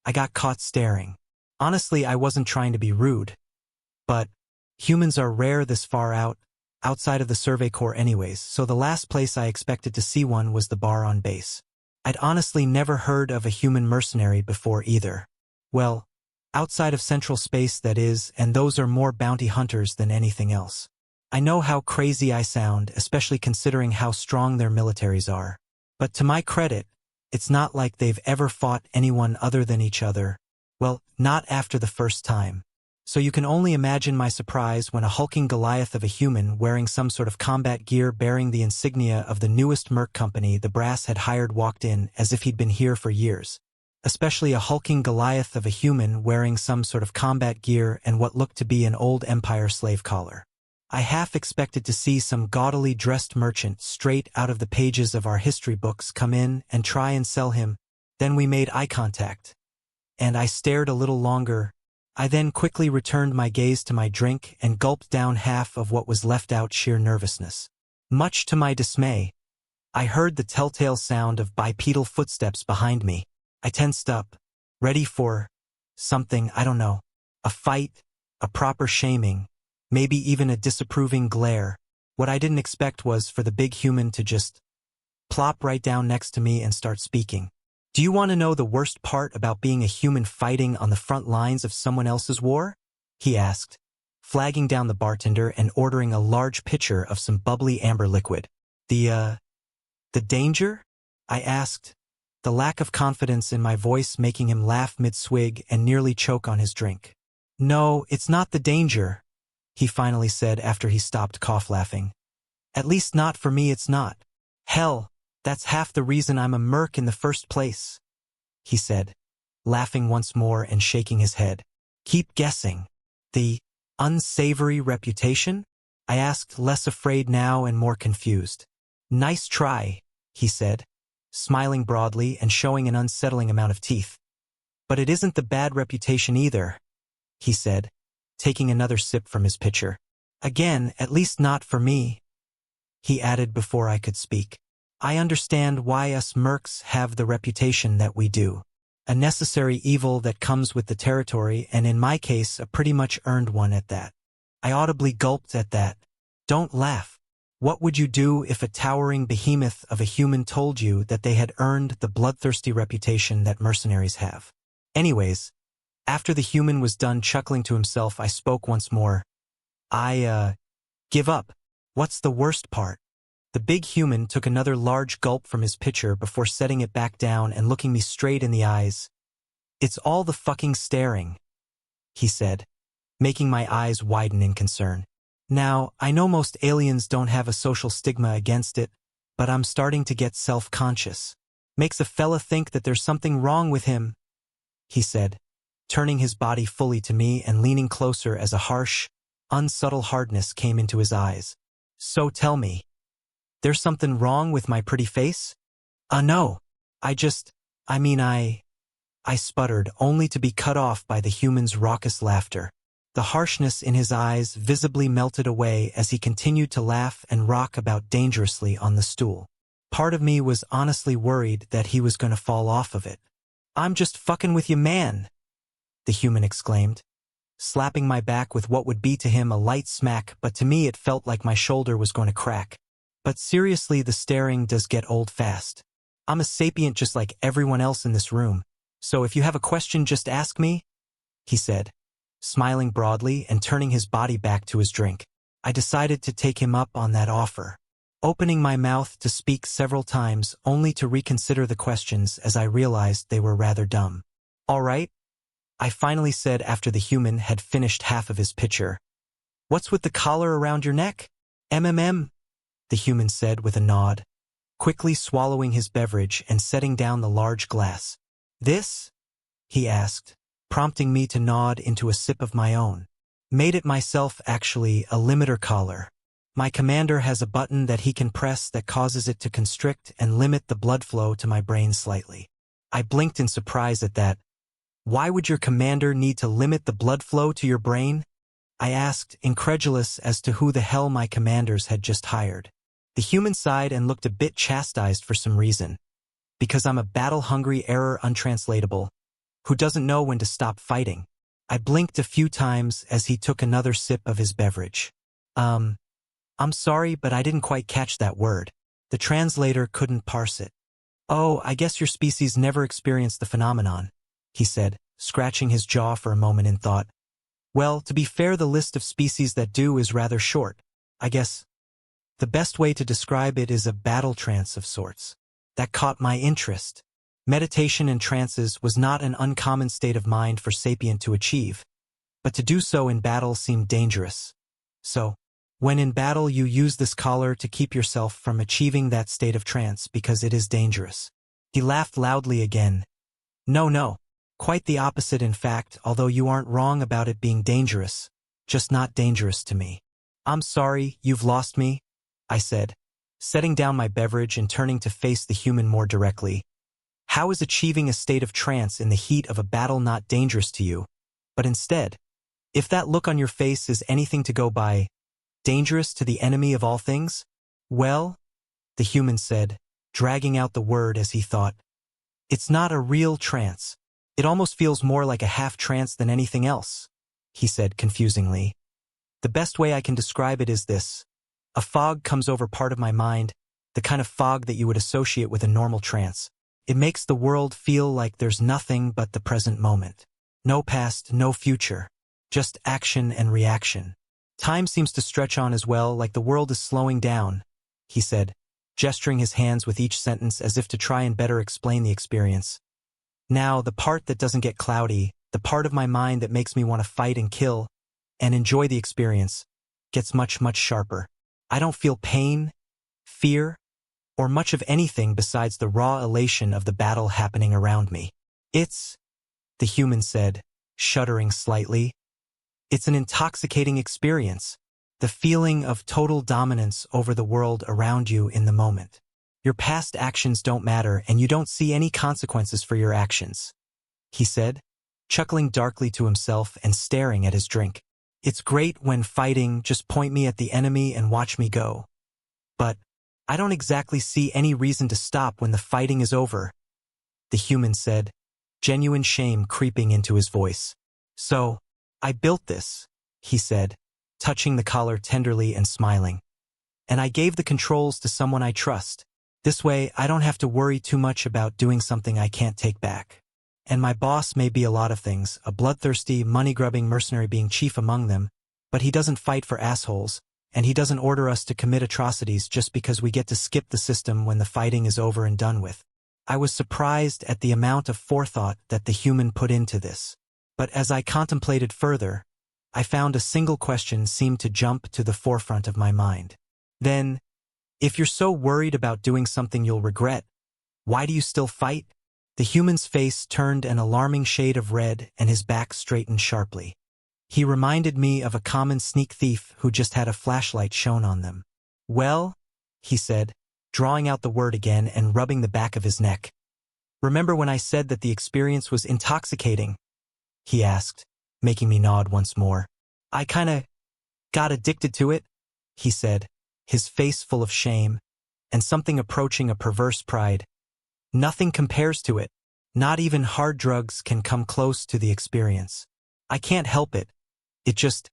I got caught staring. Honestly, I wasn't trying to be rude. But humans are rare this far outside of the Survey Corps anyways, so the last place I expected to see one was the bar on base. I'd honestly never heard of a human mercenary before either. Well, outside of Central Space that is, and those are more bounty hunters than anything else. I know how crazy I sound, especially considering how strong their militaries are. But to my credit, it's not like they've ever fought anyone other than each other. Well, not after the first time. So you can only imagine my surprise when a hulking Goliath of a human wearing some sort of combat gear bearing the insignia of the newest merc company the brass had hired walked in as if he'd been here for years. Especially a hulking Goliath of a human wearing some sort of combat gear and what looked to be an old Empire slave collar. I half expected to see some gaudily dressed merchant straight out of the pages of our history books come in and try and sell him. Then we made eye contact. And I stared a little longer. I then quickly returned my gaze to my drink and gulped down half of what was left out sheer nervousness. Much to my dismay, I heard the telltale sound of bipedal footsteps behind me. I tensed up, ready for something, I don't know. A fight, a proper shaming, maybe even a disapproving glare. What I didn't expect was for the big human to just plop right down next to me and start speaking. Do you want to know the worst part about being a human fighting on the front lines of someone else's war? He asked, flagging down the bartender and ordering a large pitcher of some bubbly amber liquid. The danger? I asked, the lack of confidence in my voice making him laugh mid-swig and nearly choke on his drink. No, it's not the danger, he finally said after he stopped cough-laughing. At least not for me, it's not. Hell, that's half the reason I'm a merc in the first place, he said, laughing once more and shaking his head. Keep guessing. The unsavory reputation? I asked, less afraid now and more confused. Nice try, he said, smiling broadly and showing an unsettling amount of teeth. But it isn't the bad reputation either, he said, taking another sip from his pitcher. Again, at least not for me, he added before I could speak. I understand why us mercs have the reputation that we do. A necessary evil that comes with the territory, and in my case, a pretty much earned one at that. I audibly gulped at that. Don't laugh. What would you do if a towering behemoth of a human told you that they had earned the bloodthirsty reputation that mercenaries have? Anyways, after the human was done chuckling to himself, I spoke once more. Give up. What's the worst part? The big human took another large gulp from his pitcher before setting it back down and looking me straight in the eyes. It's all the fucking staring, he said, making my eyes widen in concern. Now, I know most aliens don't have a social stigma against it, but I'm starting to get self-conscious. Makes a fella think that there's something wrong with him, he said, turning his body fully to me and leaning closer as a harsh, unsubtle hardness came into his eyes. So tell me. There's something wrong with my pretty face? No. I sputtered, only to be cut off by the human's raucous laughter. The harshness in his eyes visibly melted away as he continued to laugh and rock about dangerously on the stool. Part of me was honestly worried that he was going to fall off of it. I'm just fucking with you, man, the human exclaimed, slapping my back with what would be to him a light smack, but to me it felt like my shoulder was going to crack. But seriously, the staring does get old fast. I'm a sapient just like everyone else in this room, so if you have a question, just ask me, he said, smiling broadly and turning his body back to his drink. I decided to take him up on that offer, opening my mouth to speak several times only to reconsider the questions as I realized they were rather dumb. All right, I finally said after the human had finished half of his pitcher. What's with the collar around your neck? The human said with a nod, quickly swallowing his beverage and setting down the large glass. This? He asked, prompting me to nod into a sip of my own. Made it myself, actually, a limiter collar. My commander has a button that he can press that causes it to constrict and limit the blood flow to my brain slightly. I blinked in surprise at that. Why would your commander need to limit the blood flow to your brain? I asked, incredulous as to who the hell my commanders had just hired. The human sighed and looked a bit chastised for some reason. Because I'm a battle-hungry error untranslatable, who doesn't know when to stop fighting. I blinked a few times as he took another sip of his beverage. I'm sorry, but I didn't quite catch that word. The translator couldn't parse it. Oh, I guess your species never experienced the phenomenon, he said, scratching his jaw for a moment in thought. Well, to be fair, the list of species that do is rather short. I guess the best way to describe it is a battle trance of sorts. That caught my interest. Meditation in trances was not an uncommon state of mind for sapient to achieve, but to do so in battle seemed dangerous. So, when in battle you use this collar to keep yourself from achieving that state of trance because it is dangerous. He laughed loudly again. No. Quite the opposite in fact, although you aren't wrong about it being dangerous, just not dangerous to me. I'm sorry, you've lost me, I said, setting down my beverage and turning to face the human more directly. How is achieving a state of trance in the heat of a battle not dangerous to you, but instead, if that look on your face is anything to go by, dangerous to the enemy of all things? Well, the human said, dragging out the word as he thought, it's not a real trance. It almost feels more like a half-trance than anything else, he said confusingly. The best way I can describe it is this. A fog comes over part of my mind, the kind of fog that you would associate with a normal trance. It makes the world feel like there's nothing but the present moment. No past, no future. Just action and reaction. Time seems to stretch on as well, like the world is slowing down, he said, gesturing his hands with each sentence as if to try and better explain the experience. Now, the part that doesn't get cloudy, the part of my mind that makes me want to fight and kill, and enjoy the experience, gets much sharper. I don't feel pain, fear, or much of anything besides the raw elation of the battle happening around me. It's, the human said, shuddering slightly, it's an intoxicating experience, the feeling of total dominance over the world around you in the moment. Your past actions don't matter and you don't see any consequences for your actions, he said, chuckling darkly to himself and staring at his drink. It's great when fighting, just point me at the enemy and watch me go. But I don't exactly see any reason to stop when the fighting is over, the human said, genuine shame creeping into his voice. So, I built this, he said, touching the collar tenderly and smiling. And I gave the controls to someone I trust. This way, I don't have to worry too much about doing something I can't take back. And my boss may be a lot of things, a bloodthirsty, money-grubbing mercenary being chief among them, but he doesn't fight for assholes, and he doesn't order us to commit atrocities just because we get to skip the system when the fighting is over and done with. I was surprised at the amount of forethought that the human put into this. But as I contemplated further, I found a single question seemed to jump to the forefront of my mind. Then, if you're so worried about doing something you'll regret, why do you still fight? The human's face turned an alarming shade of red and his back straightened sharply. He reminded me of a common sneak thief who just had a flashlight shone on them. Well, he said, drawing out the word again and rubbing the back of his neck. Remember when I said that the experience was intoxicating? He asked, making me nod once more. I kinda got addicted to it, he said, his face full of shame, and something approaching a perverse pride. Nothing compares to it. Not even hard drugs can come close to the experience. I can't help it. It just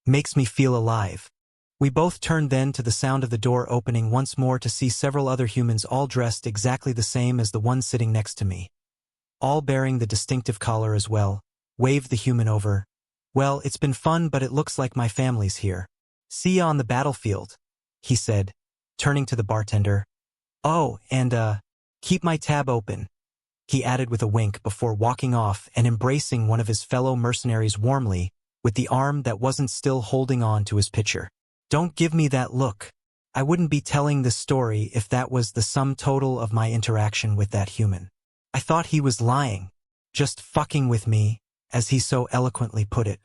makes me feel alive. We both turned then to the sound of the door opening once more to see several other humans all dressed exactly the same as the one sitting next to me. All bearing the distinctive collar as well. Waved the human over. Well, it's been fun, but it looks like my family's here. See ya on the battlefield, he said, turning to the bartender. Oh, and keep my tab open, he added with a wink before walking off and embracing one of his fellow mercenaries warmly with the arm that wasn't still holding on to his pitcher. Don't give me that look. I wouldn't be telling this story if that was the sum total of my interaction with that human. I thought he was lying, just fucking with me, as he so eloquently put it.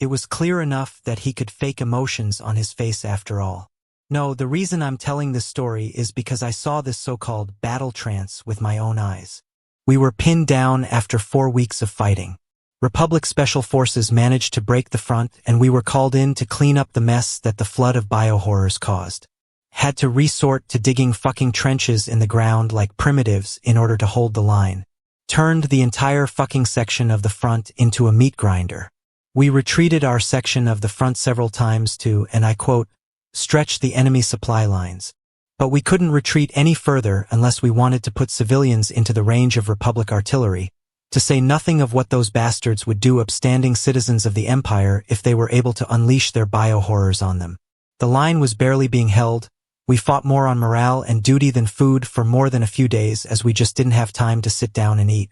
It was clear enough that he could fake emotions on his face after all. No, the reason I'm telling this story is because I saw this so-called battle trance with my own eyes. We were pinned down after 4 weeks of fighting. Republic Special Forces managed to break the front and we were called in to clean up the mess that the flood of biohorrors caused. Had to resort to digging fucking trenches in the ground like primitives in order to hold the line. turned the entire fucking section of the front into a meat grinder. We retreated our section of the front several times to, and I quote, stretch the enemy supply lines. But we couldn't retreat any further unless we wanted to put civilians into the range of Republic artillery, to say nothing of what those bastards would do upstanding citizens of the Empire if they were able to unleash their bio-horrors on them. The line was barely being held. We fought more on morale and duty than food for more than a few days as we just didn't have time to sit down and eat.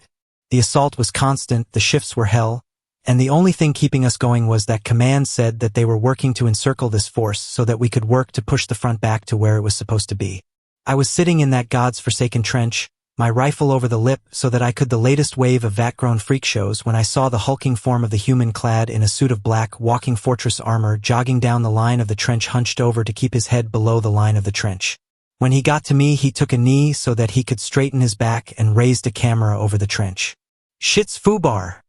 The assault was constant, the shifts were hell, and the only thing keeping us going was that command said that they were working to encircle this force so that we could work to push the front back to where it was supposed to be. I was sitting in that God's forsaken trench, my rifle over the lip so that I could the latest wave of vat-grown freak shows when I saw the hulking form of the human clad in a suit of black walking fortress armor jogging down the line of the trench hunched over to keep his head below the line of the trench. When he got to me, he took a knee so that he could straighten his back and raised a camera over the trench. "Shit's foobar!"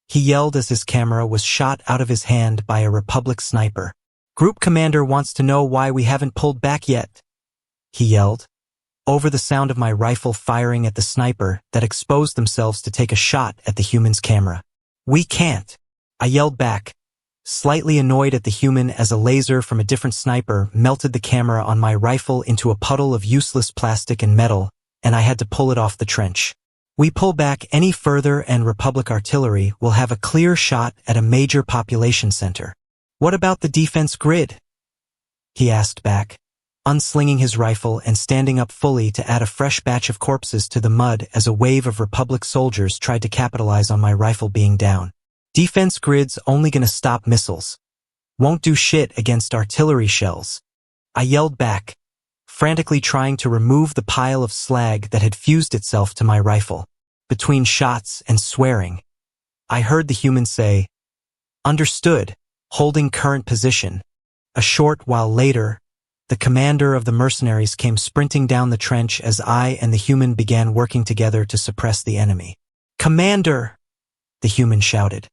he yelled as his camera was shot out of his hand by a Republic sniper. "Group commander wants to know why we haven't pulled back yet," he yelled, over the sound of my rifle firing at the sniper that exposed themselves to take a shot at the human's camera. "We can't," I yelled back, slightly annoyed at the human as a laser from a different sniper melted the camera on my rifle into a puddle of useless plastic and metal, and I had to pull it off the trench. "We pull back any further and Republic artillery will have a clear shot at a major population center." "What about the defense grid?" he asked back, unslinging his rifle and standing up fully to add a fresh batch of corpses to the mud as a wave of Republic soldiers tried to capitalize on my rifle being down. "Defense grid's only gonna stop missiles. Won't do shit against artillery shells," I yelled back, frantically trying to remove the pile of slag that had fused itself to my rifle. Between shots and swearing, I heard the human say, "Understood, holding current position." A short while later, the commander of the mercenaries came sprinting down the trench as I and the human began working together to suppress the enemy. "Commander!" the human shouted,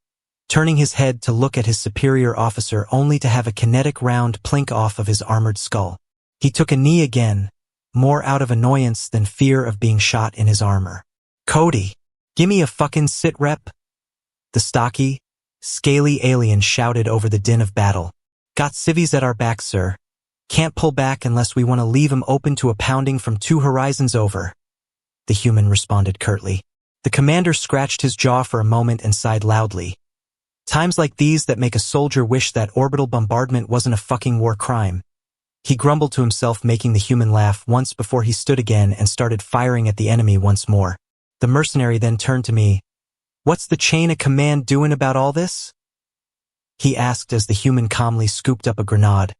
turning his head to look at his superior officer only to have a kinetic round plink off of his armored skull. He took a knee again, more out of annoyance than fear of being shot in his armor. "Cody, gimme a fucking sit rep," the stocky, scaly alien shouted over the din of battle. "Got civvies at our backs, sir. Can't pull back unless we want to leave 'em open to a pounding from 2 horizons over," the human responded curtly. The commander scratched his jaw for a moment and sighed loudly. Times like these that make a soldier wish that orbital bombardment wasn't a fucking war crime. He grumbled to himself, making the human laugh once before he stood again and started firing at the enemy once more. The mercenary then turned to me. "What's the chain of command doing about all this?" he asked as the human calmly scooped up a grenade,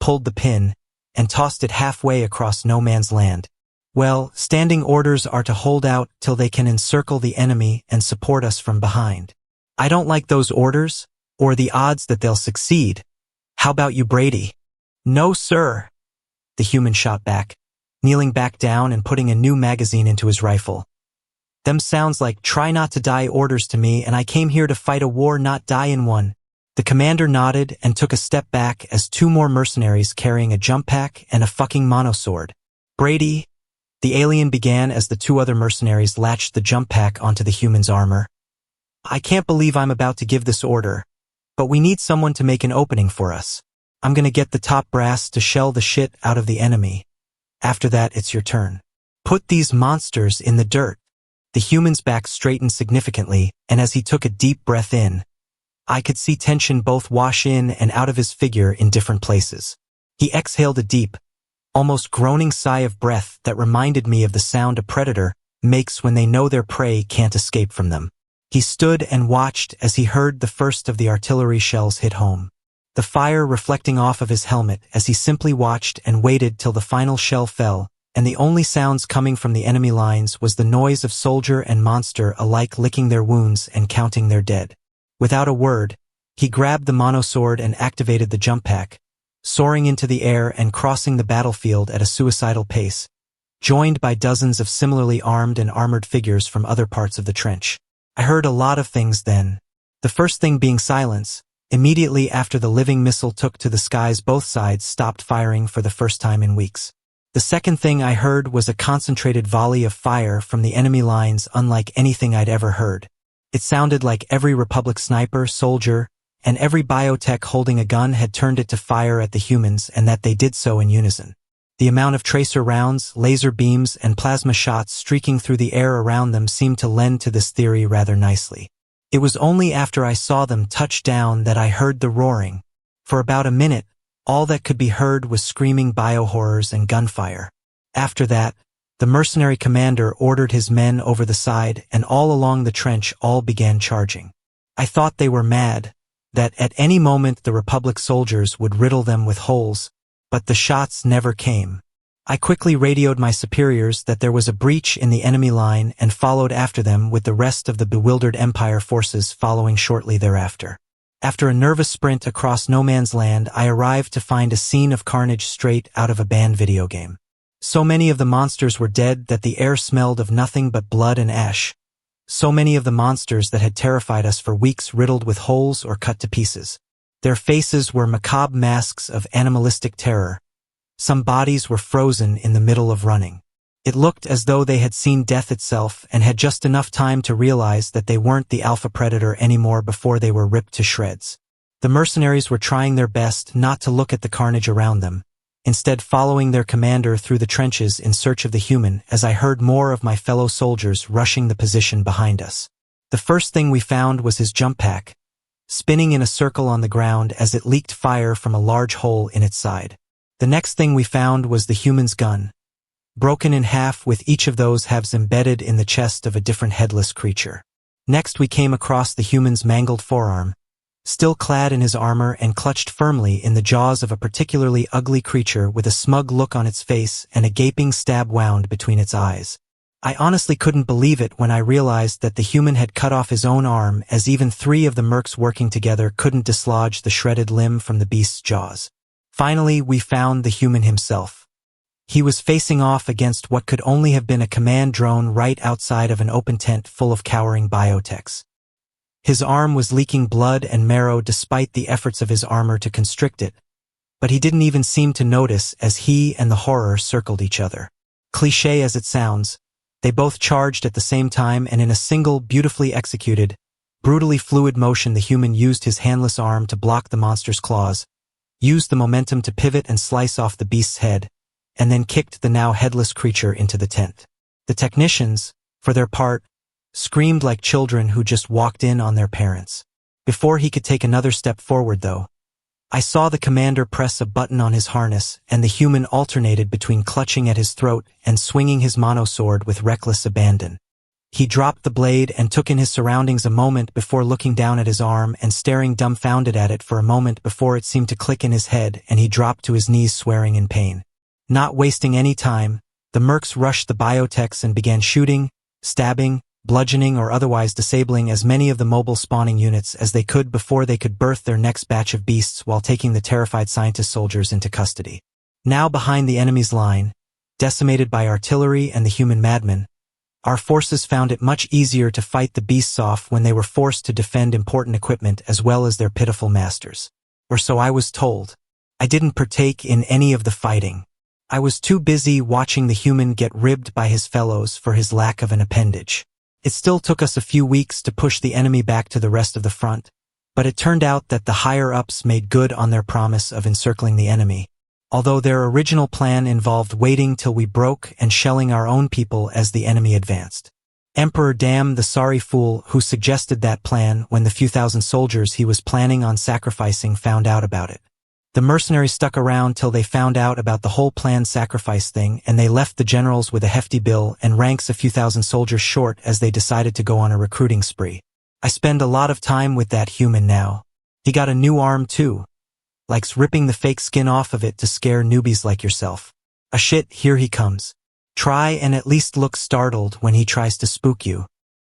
pulled the pin, and tossed it halfway across no man's land. "Well, standing orders are to hold out till they can encircle the enemy and support us from behind. I don't like those orders, or the odds that they'll succeed. How about you, Brady?" "No, sir," the human shot back, kneeling back down and putting a new magazine into his rifle. "Them sounds like try not to die orders to me, and I came here to fight a war, not die in one." The commander nodded and took a step back as 2 more mercenaries carrying a jump pack and a fucking monosword. "Brady," the alien began as the 2 other mercenaries latched the jump pack onto the human's armor. "I can't believe I'm about to give this order, but we need someone to make an opening for us. I'm gonna get the top brass to shell the shit out of the enemy. After that, it's your turn. Put these monsters in the dirt." The human's back straightened significantly, and as he took a deep breath in, I could see tension both wash in and out of his figure in different places. He exhaled a deep, almost groaning sigh of breath that reminded me of the sound a predator makes when they know their prey can't escape from them. He stood and watched as he heard the first of the artillery shells hit home, the fire reflecting off of his helmet as he simply watched and waited till the final shell fell, and the only sounds coming from the enemy lines was the noise of soldier and monster alike licking their wounds and counting their dead. Without a word, he grabbed the monosword and activated the jump pack, soaring into the air and crossing the battlefield at a suicidal pace, joined by dozens of similarly armed and armored figures from other parts of the trench. I heard a lot of things then. The first thing being silence. Immediately after the living missile took to the skies, both sides stopped firing for the first time in weeks. The second thing I heard was a concentrated volley of fire from the enemy lines unlike anything I'd ever heard. It sounded like every Republic sniper, soldier, and every biotech holding a gun had turned it to fire at the humans and that they did so in unison. The amount of tracer rounds, laser beams, and plasma shots streaking through the air around them seemed to lend to this theory rather nicely. It was only after I saw them touch down that I heard the roaring. For about a minute, all that could be heard was screaming biohorrors and gunfire. After that, the mercenary commander ordered his men over the side, and all along the trench all began charging. I thought they were mad, that at any moment the Republic soldiers would riddle them with holes, but the shots never came. I quickly radioed my superiors that there was a breach in the enemy line and followed after them with the rest of the bewildered Empire forces following shortly thereafter. After a nervous sprint across no man's land, I arrived to find a scene of carnage straight out of a banned video game. So many of the monsters were dead that the air smelled of nothing but blood and ash. So many of the monsters that had terrified us for weeks riddled with holes or cut to pieces. Their faces were macabre masks of animalistic terror. Some bodies were frozen in the middle of running. It looked as though they had seen death itself and had just enough time to realize that they weren't the alpha predator anymore before they were ripped to shreds. The mercenaries were trying their best not to look at the carnage around them, instead following their commander through the trenches in search of the human as I heard more of my fellow soldiers rushing the position behind us. The first thing we found was his jump pack, spinning in a circle on the ground as it leaked fire from a large hole in its side. The next thing we found was the human's gun, broken in half with each of those halves embedded in the chest of a different headless creature. Next we came across the human's mangled forearm, still clad in his armor and clutched firmly in the jaws of a particularly ugly creature with a smug look on its face and a gaping stab wound between its eyes. I honestly couldn't believe it when I realized that the human had cut off his own arm, as even 3 of the mercs working together couldn't dislodge the shredded limb from the beast's jaws. Finally, we found the human himself. He was facing off against what could only have been a command drone right outside of an open tent full of cowering biotechs. His arm was leaking blood and marrow despite the efforts of his armor to constrict it, but he didn't even seem to notice as he and the horror circled each other. Cliché as it sounds, they both charged at the same time, and in a single, beautifully executed, brutally fluid motion the human used his handless arm to block the monster's claws, used the momentum to pivot and slice off the beast's head, and then kicked the now headless creature into the tent. The technicians, for their part, screamed like children who just walked in on their parents. Before he could take another step forward, though, I saw the commander press a button on his harness, and the human alternated between clutching at his throat and swinging his monosword with reckless abandon. He dropped the blade and took in his surroundings a moment before looking down at his arm and staring dumbfounded at it for a moment before it seemed to click in his head and he dropped to his knees swearing in pain. Not wasting any time, the mercs rushed the biotechs and began shooting, stabbing, bludgeoning or otherwise disabling as many of the mobile spawning units as they could before they could birth their next batch of beasts while taking the terrified scientist soldiers into custody. Now behind the enemy's line, decimated by artillery and the human madmen, our forces found it much easier to fight the beasts off when they were forced to defend important equipment as well as their pitiful masters. Or so I was told. I didn't partake in any of the fighting. I was too busy watching the human get ribbed by his fellows for his lack of an appendage. It still took us a few weeks to push the enemy back to the rest of the front, but it turned out that the higher-ups made good on their promise of encircling the enemy, although their original plan involved waiting till we broke and shelling our own people as the enemy advanced. Emperor damn the sorry fool who suggested that plan when the few thousand soldiers he was planning on sacrificing found out about it. The mercenaries stuck around till they found out about the whole planned sacrifice thing, and they left the generals with a hefty bill and ranks a few thousand soldiers short as they decided to go on a recruiting spree. I spend a lot of time with that human now. He got a new arm too. Likes ripping the fake skin off of it to scare newbies like yourself. Shit, here he comes. Try and at least look startled when he tries to spook you.